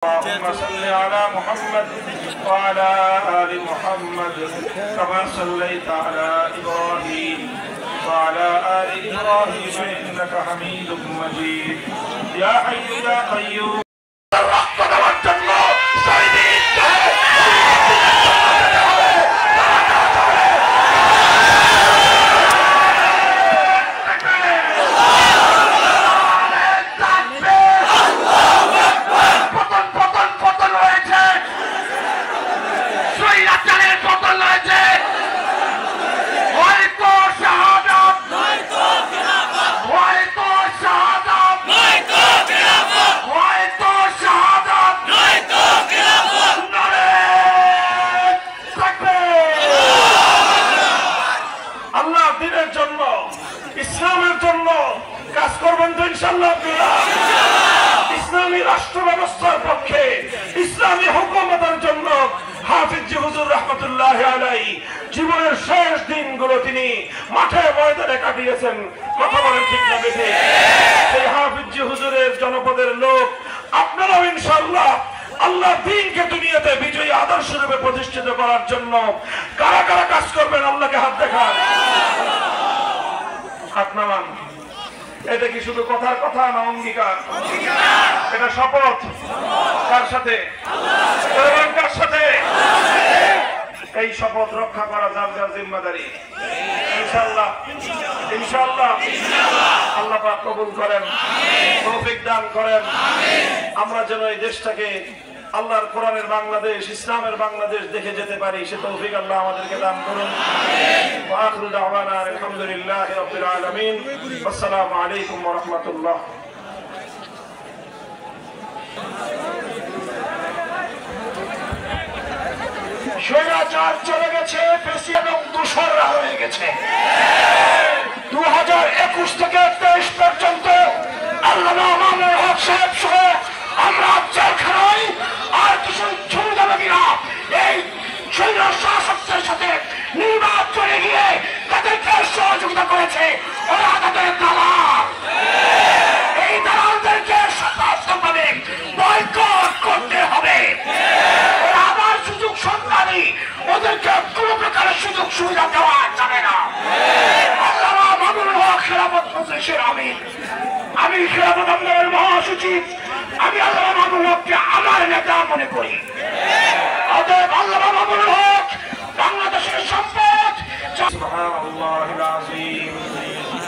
اللهم صل على محمد وعلى آل محمد كما صليت على إبراهيم وعلى آل إبراهيم إنك حميد مجيد يا حي يا قيوم ইসলামী রাষ্ট্র ব্যবস্থার পক্ষে ইসলামী হুকুমতের জন্য হাফিজ জি হুজুর রাহমাতুল্লাহি আলাইহি জীবনের শেষ দিনগুলো তিনি মাঠে ময়দানে কাটিয়েছেন। কথা বলেন ঠিক না বেঠে? সেই হাফিজ জি হুজুরের জনপদের লোক আপনারাও ইনশাআল্লাহ আল্লাহ দ্বীনকে দুনিয়াতে বিজয়ী আদর্শ রূপে প্রতিষ্ঠিত করার জন্য কারা কারা কাজ করবেন আল্লাহকে হাত দেখান, হাত নামান। এটা কি শুধু কথার কথা না অঙ্গীকার? এটা শপথ। কার সাথে? কার সাথে? এই শপথ রক্ষা করা যার যার জিম্মাদারি। ইনশাআল্লাহ ইনশাআল্লাহ আল্লাহ পাক কবুল করেন, তৌফিক দান করেন। আমরা যেন এই দেশটাকে আল্লাহর কোরআনের বাংলাদেশ, ইসলামের বাংলাদেশ দেখে যেতে পারি, সে তৌফিক আল্লাহ আমাদেরকে দান করুন। ওয়া আখিরু দাওয়ানা আলহামদুলিল্লাহি রাব্বিল আলামিন। আসসালামু আলাইকুম ওয়া রাহমাতুল্লাহ। স্বৈরাচার চলে গেছে, পেশি এবং দূষররা হয়ে গেছে। 2021 থেকে 23 পর্যন্ত আল্লামা মামুনুল হক সাহেব সহ আমরা জেলখানায় আর কিছু ঝুঁকিদারীরা এই সৈন্য শাসকদের সাথে নির্বাচনে গিয়ে তাদেরকে সহযোগিতা করেছে। ওরা তাদের দালাল, এই দালালদেরকে সশস্ত্রভাবে বয়কট করতে হবে। ওরা আবার সুযোগ সন্ধানী, ওদেরকে কোনো প্রকারের সুযোগ সুবিধা দেওয়া যাবে না। আল্লামা মামুনুল হক খেলাফত মজলিসের আমির, আমি খেলাফত আন্দোলনের মহাসচিব, আমি আল্লামা মামুনুল হককে আমার নেতা মনে করি। অতএব আল্লামা মামুনুল হক বাংলাদেশের সম্পদ। সুবহানাল্লাহিল আযীম।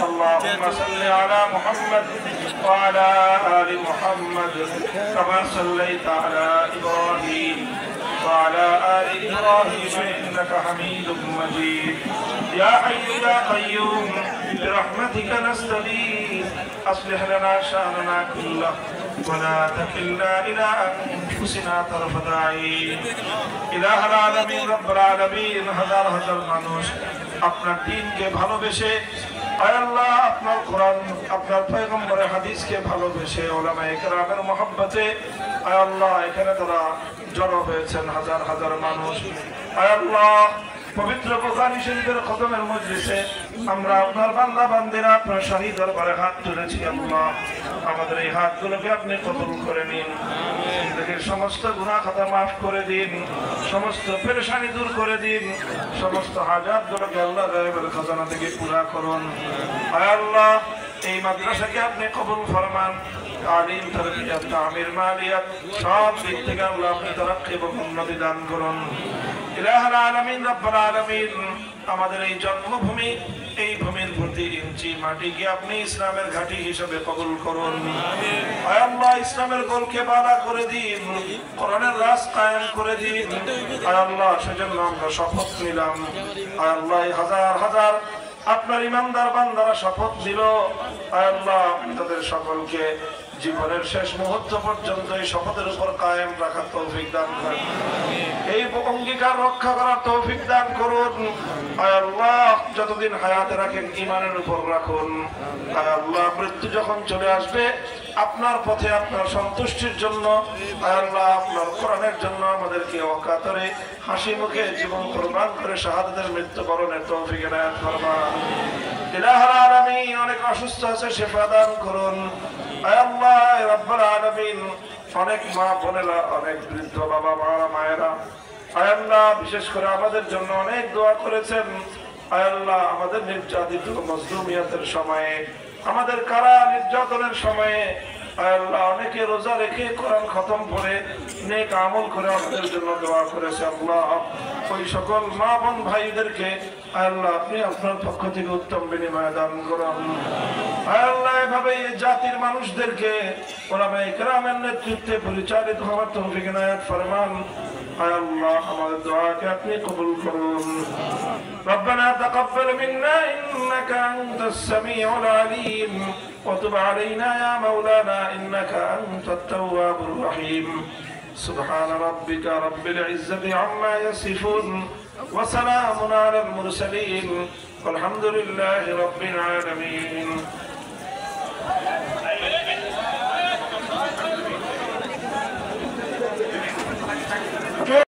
اللهم صل على محمد وعلى آل محمد كما صليت على إبراهيم وعلى آل إبراهيم إنك حميد مجيد يا حي يا قيوم برحمتك نستغيث أصلح لنا شأننا كله ولا تكلنا إلى أنفسنا طرفة عين إله العالمين رب العالمين হাজার হাজার মানুষ আপনার দ্বীনকে ভালোবেসে, আয় আল্লাহ আপনার কোরআন, আপনার পয়গম্বরের হাদিসকে ভালোবেসে, উলামায়ে কেরামের মহব্বতে আয় আল্লাহ এখানে তারা জড়ো হয়েছেন হাজার হাজার মানুষ। আয় আল্লাহ পবিত্র বুখারী শরীফের খতমের মজলিসে আমরা আপনার বান্দা বান্দিরা আপনার শাহী দরবারে হাত তুলেছি। আল্লাহ আমাদের এই হাতগুলোকে আপনি কবুল করে নিন, জিন্দেগীর সমস্ত গুনাহ খাতা মাফ করে দিন, সমস্ত পেরেশানি দূর করে দিন, সমস্ত হাজাতগুলোকে আল্লাহ গায়েবের খাজানা থেকে পুরা করুন। আয় আল্লাহ এই মাদ্রাসাকে আপনি কবুল ফরমান, তালিম, তারবিয়াত, তামির, মালিয়াত সব দিক থেকে আল্লাহ আপনি তারাক্কি এবং উন্নতি দান করুন। ইলাহুল আলামিন রব্বুল আলামিন আমাদের এই জন্মভূমি, এই ভূমির প্রতি ইঞ্চি মাটিকে আপনি ইসলামের ঘাঁটি হিসেবে কবুল করুন। আয় আল্লাহ ইসলামের গোলকে বাঁধা করে দিন, কোরআনের রাজ কায়েম করে দিন। আয় আল্লাহ সেজন্য আমরা শপথ নিলাম। আয় আল্লাহ হাজার হাজার আপনার ইমানদার বান্দারা শপথ দিল। আয় আল্লাহ আপনি তাদের সকলকে জীবনের শেষ মুহূর্ত পর্যন্ত এই শপথের উপর কায়েম রাখার তৌফিক দান করুন, এই অঙ্গীকার রক্ষা করার তৌফিক দান করুন। আয় আল্লাহ যতদিন হায়াতে রাখেন ঈমানের উপর রাখুন। আয় আল্লাহ মৃত্যু যখন চলে আসবে আপনার পথে, আপনার সন্তুষ্টির জন্য, আয় আল্লাহ আপনার কোরআনের জন্য আমাদেরকে অকাতরে হাসি মুখে জীবন কুরবান করে শাহাদাতের মৃত্যুবরণের তৌফিক এনায়েত ফরমান। ইলাহুল আলামিন অনেক অসুস্থ আছে, শিফা দান করুন। আয় আল্লাহ রাব্বুল আলামিন অনেক মা বোনেরা, অনেক বৃদ্ধ বাবা মারা মায়েরা আয় আল্লাহ বিশেষ করে আমাদের জন্য অনেক দোয়া করেছেন। আয় আল্লাহ আমাদের নির্যাতিত মজলুমিয়াতের সময়ে, আমাদের কারা নির্যাতনের সময়ে আয় আল্লাহ অনেকে রোজা রেখে কোরআন খতম করে নেক আমল করে আমাদের জন্য দোয়া করেছে। আল্লাহ ওই সকল মা বোন ভাইদেরকে আয় আল্লাহ আপনি আপনার পক্ষ থেকে উত্তম বিনিময় দান করুন। আয় আল্লাহ এভাবে এই জাতির মানুষদেরকে ওলামায়ে কেরামের নেতৃত্বে পরিচালিত হওয়ার তৌফিক ইনায়াত ফরমান। আয় আল্লাহ আমাদের দোয়াকে আপনি কবুল করুন। ربنا تقبل منا إنك أنت السميع العليم وتب علينا يا مولانا إنك أنت التواب الرحيم. سبحان ربك رب العزة عما يصفون وسلام على المرسلين والحمد لله رب العالمين.